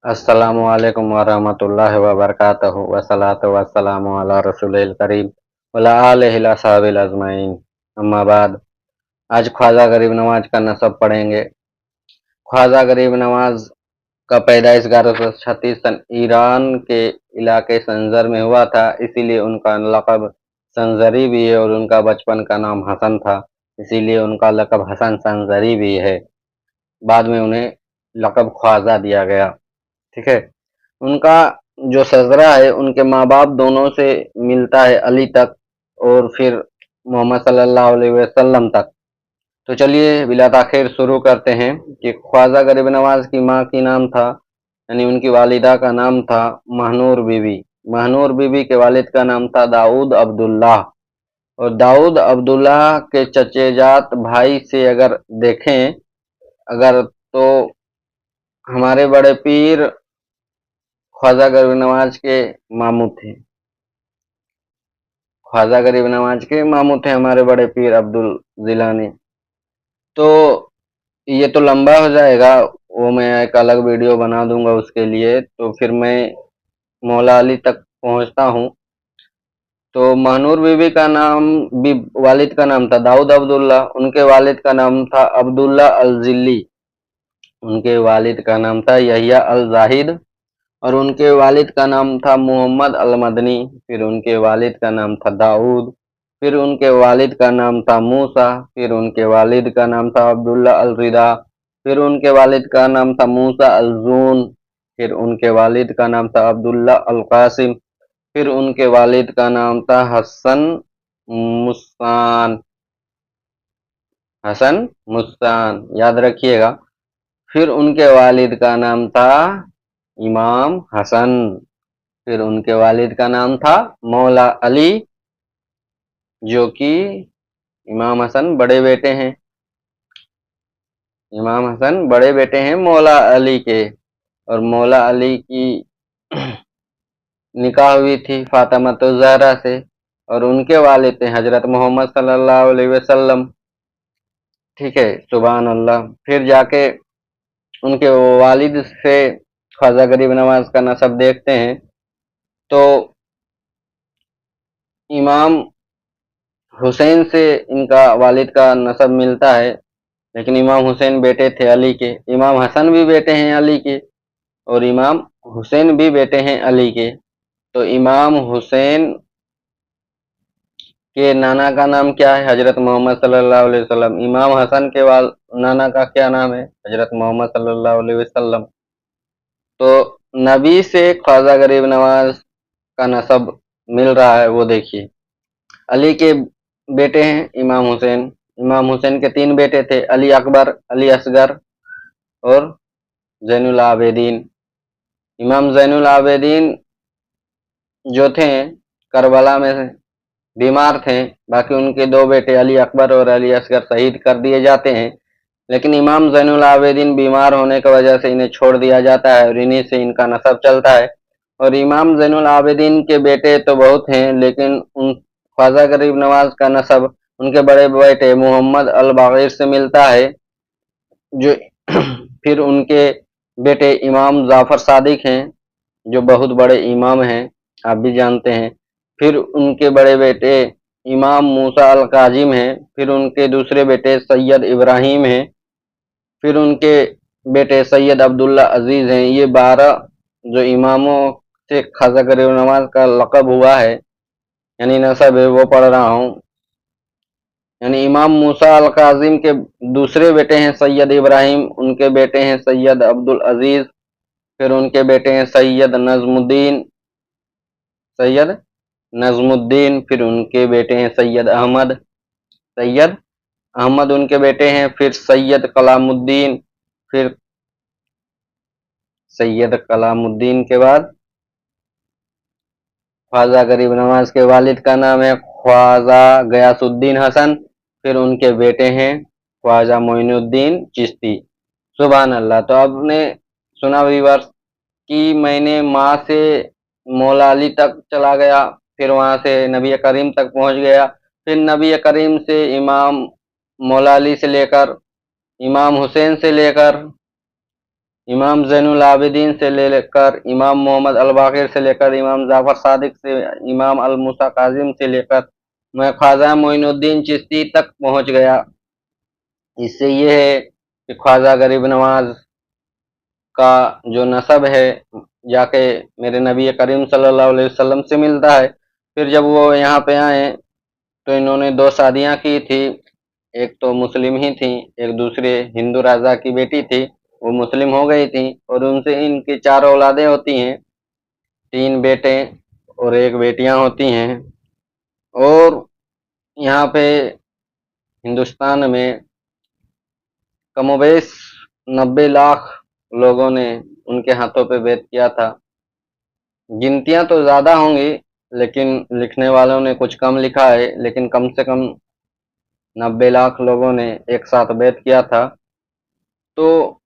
अस्सलामु अलैकुम वरहमतुल्लाहि वबरकातुहू वस्सलातु वस्सलामु अला रसूलिल करीम वला आलिहि वसहबिल अजमईन। अम्मा बाद। आज ख्वाजा गरीब नवाज का नसब पढ़ेंगे। ख्वाजा गरीब नवाज का पैदाइश 1136 सन ईरान के इलाके संजर में हुआ था, इसीलिए उनका लक़ब संजरी भी है, और उनका बचपन का नाम हसन था, इसीलिए उनका लक़ब हसन संजरी भी है। बाद में उन्हें लक़ब ख्वाजा दिया गया। ठीक है। उनका जो सजरा है उनके माँ बाप दोनों से मिलता है अली तक और फिर मोहम्मद सल्लल्लाहु अलैहि वसल्लम तक। तो चलिए बिला ताखिर शुरू करते हैं कि ख्वाजा गरीब नवाज की माँ की नाम था, यानी उनकी वालिदा का नाम था महनूर बीबी। महनूर बीबी के वालिद का नाम था दाऊद अब्दुल्लाह, और दाऊद अब्दुल्लाह के चचेजात भाई से अगर देखें तो हमारे बड़े पीर ख्वाजा गरीब नवाज के मामू थे। ख्वाजा गरीब नवाज के मामू थे हमारे बड़े पीर अब्दुल जिलानी। तो ये तो लंबा हो जाएगा, वो मैं एक अलग वीडियो बना दूंगा उसके लिए। तो फिर मैं मौला अली तक पहुंचता हूं। तो महनूर बीबी का नाम भी वालिद का नाम था दाऊद अब्दुल्ला, उनके वालिद का नाम था अब्दुल्ला अल जिल्ली, उनके वालिद का नाम था यहिया अल जाहिद, और उनके वालिद का नाम था मोहम्मद अल मदनी। फिर उनके वालिद का नाम था दाऊद, फिर उनके वालिद का नाम था मूसा, फिर उनके वालिद का नाम था अब्दुल्ला अल रिदा, फिर उनके वालिद का नाम था मूसा अल जून, फिर उनके वालिद का नाम था अब्दुल्ला अल कासिम, फिर उनके वालिद का नाम था हसन मुस्तान। हसन मुस्तान याद रखिएगा। फिर उनके वालिद का नाम था इमाम हसन, फिर उनके वालिद का नाम था मौला अली, जो कि इमाम हसन बड़े बेटे हैं। इमाम हसन बड़े बेटे हैं मौला अली के, और मौला अली की निकाह हुई थी फातिमा ज़हरा से, और उनके वालिद थे हजरत मोहम्मद सल्लल्लाहु अलैहि वसल्लम। ठीक है, सुभान अल्लाह। फिर जाके उनके वालिद से ख्वाजा गरीब नवाज का नसब देखते हैं। तो इमाम हुसैन से इनका वालिद का नसब मिलता है, लेकिन इमाम हुसैन बेटे थे अली के। इमाम हसन भी बेटे हैं अली के, और इमाम हुसैन भी बेटे हैं अली के। तो इमाम हुसैन के नाना का नाम क्या है? हजरत मोहम्मद सल्लल्लाहु अलैहि वसल्लम। इमाम हसन के नाना का क्या नाम है? हजरत मोहम्मद सल्लल्लाहु अलैहि वसल्लम। तो नबी से ख्वाजा गरीब नवाज का नसब मिल रहा है, वो देखिए। अली के बेटे हैं इमाम हुसैन। इमाम हुसैन के 3 बेटे थे, अली अकबर, अली असगर और जैनुल आबेदीन। इमाम जैनुल आबेदीन जो थे करबला में बीमार थे, बाकी उनके 2 बेटे अली अकबर और अली असगर शहीद कर दिए जाते हैं, लेकिन इमाम जैनुल आबेदीन बीमार होने की वजह से इन्हें छोड़ दिया जाता है, और इन्हीं से इनका नसब चलता है। और इमाम जैनुल आबेदीन के बेटे तो बहुत हैं, लेकिन उन ख्वाजा गरीब नवाज का नसब उनके बड़े बेटे मोहम्मद अल बागिर से मिलता है, जो फिर उनके बेटे इमाम जाफर सादिक हैं, जो बहुत बड़े इमाम हैं, आप भी जानते हैं। फिर उनके बड़े बेटे इमाम मूसा अल काजिम हैं, फिर उनके दूसरे बेटे सैयद इब्राहिम हैं, फिर उनके बेटे सैयद अब्दुल्ला अजीज हैं। ये 12 जो इमामों से ख्वाजा गरीब नवाज का लक़ब हुआ है, यानी नसब है, वो पढ़ रहा हूँ। यानी इमाम मूसा अल काजिम के दूसरे बेटे हैं सैयद इब्राहिम, उनके बेटे हैं सैयद अब्दुल अजीज, फिर उनके बेटे हैं सैयद नजमुद्दीन, फिर उनके बेटे हैं सैयद अहमद उनके बेटे हैं, फिर सैयद कलामुद्दीन, फिर सैयद कलामुद्दीन के बाद ख्वाजा गरीब नवाज के वालिद का नाम है ख्वाजा गयासुद्दीन हसन, फिर उनके बेटे हैं ख्वाजा मोइनुद्दीन चिश्ती। सुभान अल्लाह। तो आपने सुना व्यूअर्स कि मैंने माँ से मौला अली तक चला गया, फिर वहाँ से नबी करीम तक पहुँच गया, फिर नबी करीम से इमाम मौला अली से लेकर इमाम हुसैन से लेकर इमाम ज़ैनुल आबिदीन से लेकर इमाम मोहम्मद अल बाक़िर से लेकर इमाम जाफ़र सादिक से इमाम अल मूसा काज़िम से लेकर मैं ख्वाजा मोइनुद्दीन चिश्ती तक पहुँच गया। इससे ये है कि ख्वाजा गरीब नवाज का जो नसब है जाके मेरे नबी करीम सल्लल्लाहु अलैहि वसल्लम से मिलता है। फिर जब वो यहाँ पे आए तो इन्होंने 2 शादियाँ की थी, एक तो मुस्लिम ही थी, एक दूसरे हिंदू राजा की बेटी थी, वो मुस्लिम हो गई थी और उनसे इनकी 4 औलादें होती हैं, 3 बेटे और 1 बेटियाँ होती हैं। और यहाँ पे हिंदुस्तान में कमोबेश 90 लाख लोगों ने उनके हाथों पे बैत किया था। गिनतियाँ तो ज़्यादा होंगी, लेकिन लिखने वालों ने कुछ कम लिखा है, लेकिन कम से कम 90 लाख लोगों ने एक साथ बैत किया था। तो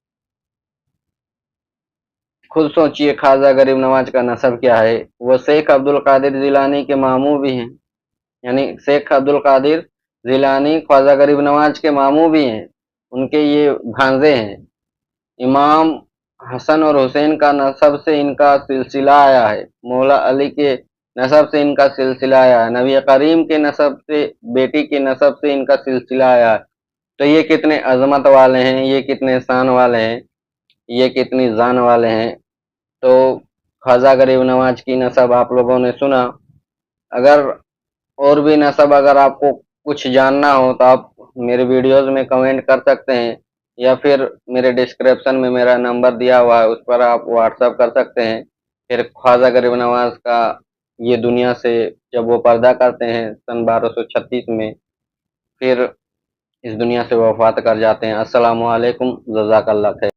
खुद सोचिए ख्वाजा गरीब नवाज का नसब क्या है। वो शेख अब्दुल कादिर जिलानी के मामू भी हैं, यानी शेख अब्दुल कादिर जिलानी ख्वाजा गरीब नवाज के मामू भी हैं, उनके ये भांजे हैं। इमाम हसन और हुसैन का नसब से इनका सिलसिला आया है, मौला अली के नसब से इनका सिलसिला आया है, नबी करीम के नसब से बेटी के नसब से इनका सिलसिला आया है। तो ये कितने अजमत वाले हैं, ये कितने शान वाले हैं, ये कितनी जान वाले हैं। तो ख्वाजा गरीब नवाज की नसब आप लोगों ने सुना। अगर और भी नसब अगर आपको कुछ जानना हो तो आप मेरे वीडियोस में कमेंट कर सकते हैं, या फिर मेरे डिस्क्रिप्शन में मेरा नंबर दिया हुआ है, उस पर आप व्हाट्सएप कर सकते हैं। फिर ख्वाजा गरीब नवाज का ये दुनिया से जब वो पर्दा करते हैं सन 1236 में, फिर इस दुनिया से वफात कर जाते हैं। अस्सलामु अलैकुम, जज़ाकल्लाह खैर।